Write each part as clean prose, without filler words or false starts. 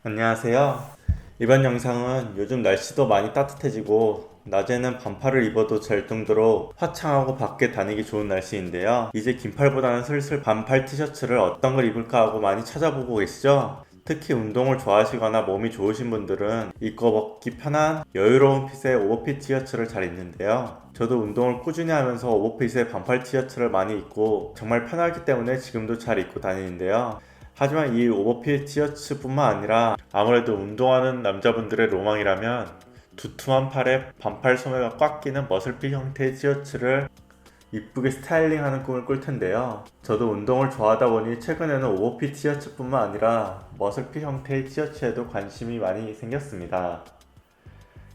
안녕하세요. 이번 영상은 요즘 날씨도 많이 따뜻해지고 낮에는 반팔을 입어도 될 정도로 화창하고 밖에 다니기 좋은 날씨인데요. 이제 긴팔보다는 슬슬 반팔 티셔츠를 어떤 걸 입을까 하고 많이 찾아보고 계시죠? 특히 운동을 좋아하시거나 몸이 좋으신 분들은 입고 벗기 편한 여유로운 핏의 오버핏 티셔츠를 잘 입는데요. 저도 운동을 꾸준히 하면서 오버핏의 반팔 티셔츠를 많이 입고 정말 편하기 때문에 지금도 잘 입고 다니는데요. 하지만 이 오버핏 티셔츠뿐만 아니라 아무래도 운동하는 남자분들의 로망이라면 두툼한 팔에 반팔 소매가 꽉 끼는 머슬핏 형태의 티셔츠를 이쁘게 스타일링하는 꿈을 꿀 텐데요. 저도 운동을 좋아하다 보니 최근에는 오버핏 티셔츠뿐만 아니라 머슬핏 형태의 티셔츠에도 관심이 많이 생겼습니다.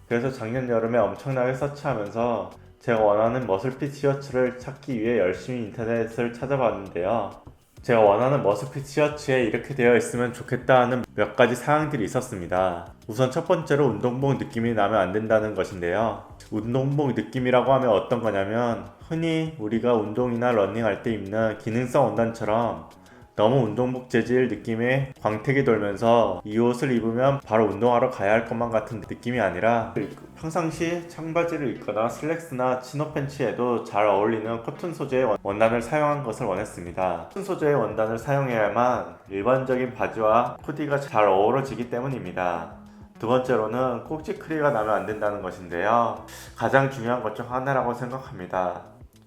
그래서 작년 여름에 엄청나게 서치하면서 제가 원하는 머슬핏 티셔츠를 찾기 위해 열심히 인터넷을 찾아봤는데요. 제가 원하는 머스핏 티셔츠에 이렇게 되어 있으면 좋겠다 하는 몇 가지 사항들이 있었습니다. 우선 첫 번째로 운동복 느낌이 나면 안 된다는 것인데요. 운동복 느낌이라고 하면 어떤 거냐면 흔히 우리가 운동이나 러닝할 때 입는 기능성 원단처럼 너무 운동복 재질 느낌의 광택이 돌면서 이 옷을 입으면 바로 운동하러 가야 할 것만 같은 느낌이 아니라 평상시 청바지를 입거나 슬랙스나 치노 팬츠에도 잘 어울리는 코튼 소재의 원단을 사용한 것을 원했습니다. 코튼 소재의 원단을 사용해야만 일반적인 바지와 코디가 잘 어우러지기 때문입니다. 두 번째로는 꼭지크리가 나면 안 된다는 것인데요. 가장 중요한 것 중 하나라고 생각합니다.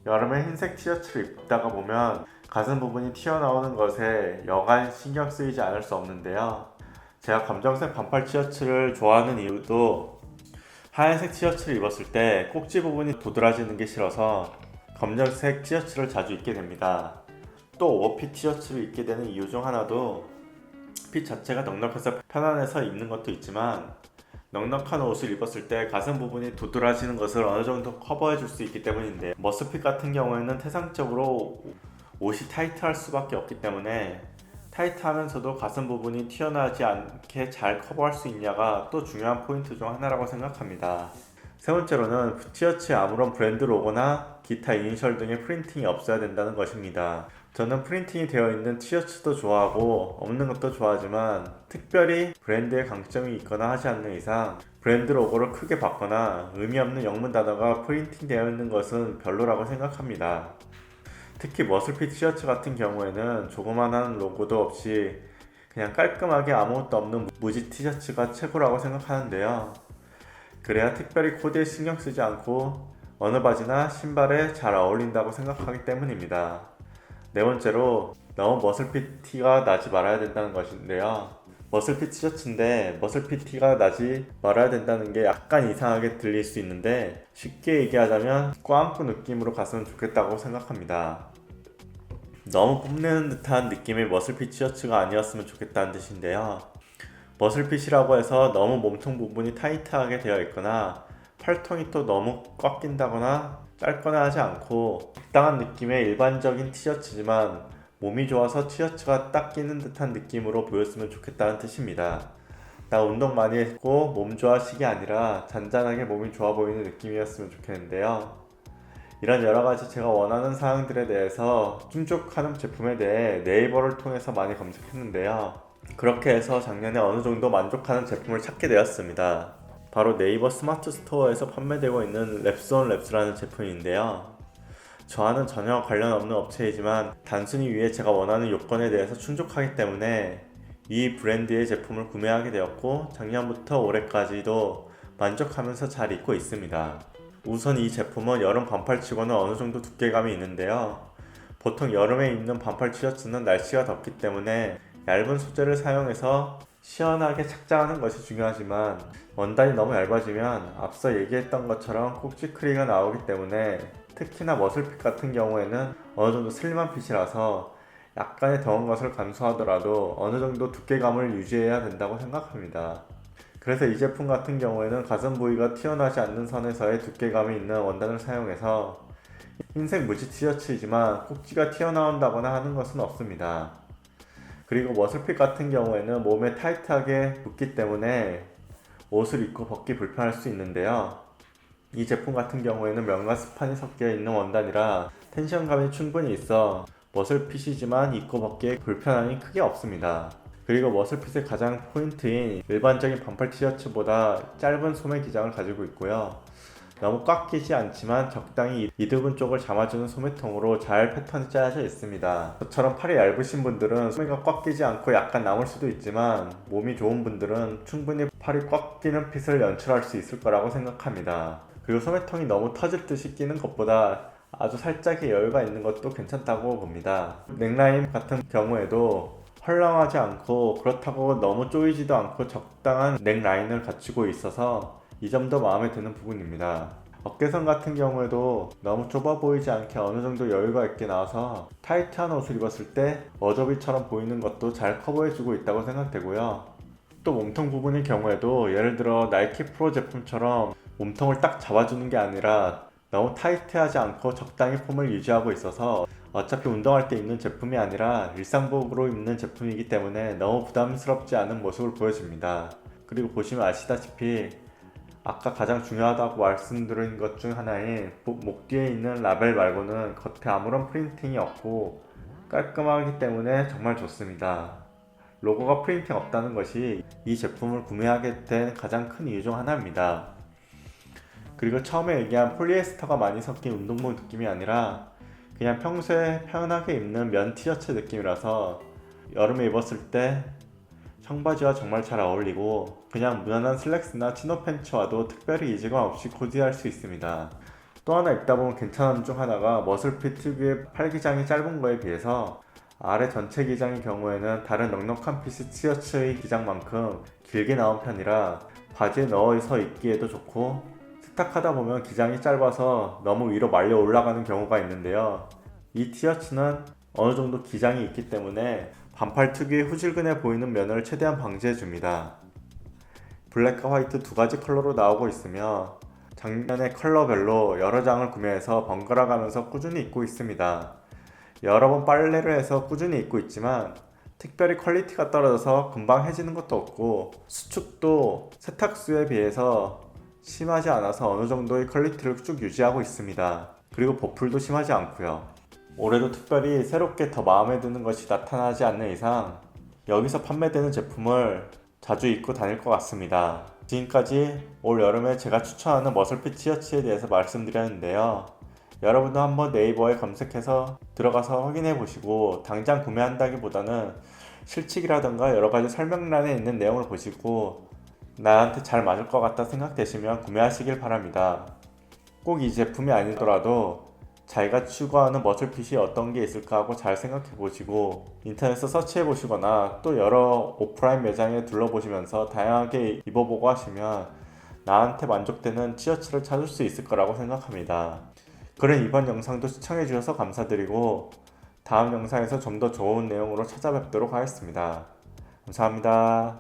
여름에 흰색 티셔츠를 입다가 보면 가슴 부분이 튀어나오는 것에 여간 신경 쓰이지 않을 수 없는데요. 제가 검정색 반팔 티셔츠를 좋아하는 이유도 하얀색 티셔츠를 입었을 때 꼭지 부분이 도드라지는 게 싫어서 검정색 티셔츠를 자주 입게 됩니다. 또 오버핏 티셔츠를 입게 되는 이유 중 하나도 핏 자체가 넉넉해서 편안해서 입는 것도 있지만 넉넉한 옷을 입었을 때 가슴 부분이 도드라지는 것을 어느 정도 커버해 줄 수 있기 때문인데 머스핏 같은 경우에는 태상적으로 옷이 타이트할 수밖에 없기 때문에 타이트하면서도 가슴 부분이 튀어나오지 않게 잘 커버할 수 있냐가 또 중요한 포인트 중 하나라고 생각합니다. 세 번째로는 티셔츠에 아무런 브랜드 로고나 기타 이니셜 등의 프린팅이 없어야 된다는 것입니다. 저는 프린팅이 되어 있는 티셔츠도 좋아하고 없는 것도 좋아하지만 특별히 브랜드의 강점이 있거나 하지 않는 이상 브랜드 로고를 크게 받거나 의미 없는 영문 단어가 프린팅 되어 있는 것은 별로라고 생각합니다. 특히 머슬핏 티셔츠 같은 경우에는 조그만한 로고도 없이 그냥 깔끔하게 아무것도 없는 무지 티셔츠가 최고라고 생각하는데요. 그래야 특별히 코디에 신경 쓰지 않고 어느 바지나 신발에 잘 어울린다고 생각하기 때문입니다. 네 번째로 너무 머슬핏 티가 나지 말아야 된다는 것인데요. 머슬핏 티셔츠인데 머슬핏 티가 나지 말아야 된다는 게 약간 이상하게 들릴 수 있는데 쉽게 얘기하자면 꽝꾸 느낌으로 갔으면 좋겠다고 생각합니다. 너무 뽐내는 듯한 느낌의 머슬핏 티셔츠가 아니었으면 좋겠다는 뜻인데요. 머슬핏이라고 해서 너무 몸통 부분이 타이트하게 되어 있거나 팔통이 또 너무 꽉 낀다거나 짧거나 하지 않고 적당한 느낌의 일반적인 티셔츠지만 몸이 좋아서 티셔츠가 딱 끼는 듯한 느낌으로 보였으면 좋겠다는 뜻입니다. 나 운동 많이 했고 몸 좋아식이 아니라 잔잔하게 몸이 좋아 보이는 느낌이었으면 좋겠는데요. 이런 여러가지 제가 원하는 사항들에 대해서 충족하는 제품에 대해 네이버를 통해서 많이 검색했는데요. 그렇게 해서 작년에 어느 정도 만족하는 제품을 찾게 되었습니다. 바로 네이버 스마트 스토어에서 판매되고 있는 랩스온랩스라는 제품인데요. 저와는 전혀 관련 없는 업체이지만 단순히 위에 제가 원하는 요건에 대해서 충족하기 때문에 이 브랜드의 제품을 구매하게 되었고 작년부터 올해까지도 만족하면서 잘 입고 있습니다. 우선 이 제품은 여름 반팔치고는 어느 정도 두께감이 있는데요. 보통 여름에 입는 반팔 티셔츠는 날씨가 덥기 때문에 얇은 소재를 사용해서 시원하게 착장하는 것이 중요하지만 원단이 너무 얇아지면 앞서 얘기했던 것처럼 꼭지크리가 나오기 때문에 특히나 머슬핏 같은 경우에는 어느 정도 슬림한 핏이라서 약간의 더운 것을 감수하더라도 어느 정도 두께감을 유지해야 된다고 생각합니다. 그래서 이 제품 같은 경우에는 가슴 부위가 튀어나오지 않는 선에서의 두께감이 있는 원단을 사용해서 흰색 무지 티셔츠이지만 꼭지가 튀어나온다거나 하는 것은 없습니다. 그리고 머슬핏 같은 경우에는 몸에 타이트하게 붙기 때문에 옷을 입고 벗기 불편할 수 있는데요. 이 제품 같은 경우에는 면과 스판이 섞여 있는 원단이라 텐션감이 충분히 있어 머슬핏이지만 입고 벗기에 불편함이 크게 없습니다. 그리고 머슬핏의 가장 포인트인 일반적인 반팔 티셔츠보다 짧은 소매 기장을 가지고 있고요. 너무 꽉 끼지 않지만 적당히 이두근 쪽을 잡아주는 소매통으로 잘 패턴이 짜여져 있습니다. 저처럼 팔이 얇으신 분들은 소매가 꽉 끼지 않고 약간 남을 수도 있지만 몸이 좋은 분들은 충분히 팔이 꽉 끼는 핏을 연출할 수 있을 거라고 생각합니다. 그리고 소매통이 너무 터질 듯이 끼는 것보다 아주 살짝의 여유가 있는 것도 괜찮다고 봅니다. 넥라인 같은 경우에도 헐렁하지 않고 그렇다고 너무 조이지도 않고 적당한 넥라인을 갖추고 있어서 이 점도 마음에 드는 부분입니다. 어깨선 같은 경우에도 너무 좁아 보이지 않게 어느 정도 여유가 있게 나와서 타이트한 옷을 입었을 때 어저비처럼 보이는 것도 잘 커버해주고 있다고 생각되고요. 또 몸통 부분의 경우에도 예를 들어 나이키 프로 제품처럼 몸통을 딱 잡아주는 게 아니라 너무 타이트하지 않고 적당히 폼을 유지하고 있어서 어차피 운동할 때 입는 제품이 아니라 일상복으로 입는 제품이기 때문에 너무 부담스럽지 않은 모습을 보여줍니다. 그리고 보시면 아시다시피 아까 가장 중요하다고 말씀드린 것 중 하나인 목 뒤에 있는 라벨 말고는 겉에 아무런 프린팅이 없고 깔끔하기 때문에 정말 좋습니다. 로고가 프린팅 없다는 것이 이 제품을 구매하게 된 가장 큰 이유 중 하나입니다. 그리고 처음에 얘기한 폴리에스터가 많이 섞인 운동복 느낌이 아니라 그냥 평소에 편하게 입는 면 티셔츠 느낌이라서 여름에 입었을 때 청바지와 정말 잘 어울리고 그냥 무난한 슬랙스나 치노 팬츠와도 특별히 이질감 없이 코디할 수 있습니다. 또 하나 입다 보면 괜찮은 중 하나가 머슬핏 특유의 팔 기장이 짧은 거에 비해서 아래 전체 기장의 경우에는 다른 넉넉한 피스 티셔츠의 기장만큼 길게 나온 편이라 바지에 넣어서 입기에도 좋고 세탁하다 보면 기장이 짧아서 너무 위로 말려 올라가는 경우가 있는데요. 이 티셔츠는 어느 정도 기장이 있기 때문에 반팔 특유의 후질근해 보이는 면을 최대한 방지해줍니다. 블랙과 화이트 두 가지 컬러로 나오고 있으며 작년에 컬러별로 여러 장을 구매해서 번갈아 가면서 꾸준히 입고 있습니다. 여러 번 빨래를 해서 꾸준히 입고 있지만 특별히 퀄리티가 떨어져서 금방 해지는 것도 없고 수축도 세탁수에 비해서 심하지 않아서 어느 정도의 퀄리티를 쭉 유지하고 있습니다. 그리고 보풀도 심하지 않고요. 올해도 특별히 새롭게 더 마음에 드는 것이 나타나지 않는 이상 여기서 판매되는 제품을 자주 입고 다닐 것 같습니다. 지금까지 올 여름에 제가 추천하는 머슬핏 티셔츠에 대해서 말씀드렸는데요. 여러분도 한번 네이버에 검색해서 들어가서 확인해 보시고 당장 구매한다기보다는 실칙이라던가 여러가지 설명란에 있는 내용을 보시고 나한테 잘 맞을 것 같다 생각되시면 구매하시길 바랍니다. 꼭 이 제품이 아니더라도 자기가 추구하는 머슬핏이 어떤 게 있을까 하고 잘 생각해 보시고 인터넷에서 서치해 보시거나 또 여러 오프라인 매장에 둘러보시면서 다양하게 입어보고 하시면 나한테 만족되는 티셔츠를 찾을 수 있을 거라고 생각합니다. 그럼 이번 영상도 시청해 주셔서 감사드리고 다음 영상에서 좀 더 좋은 내용으로 찾아뵙도록 하겠습니다. 감사합니다.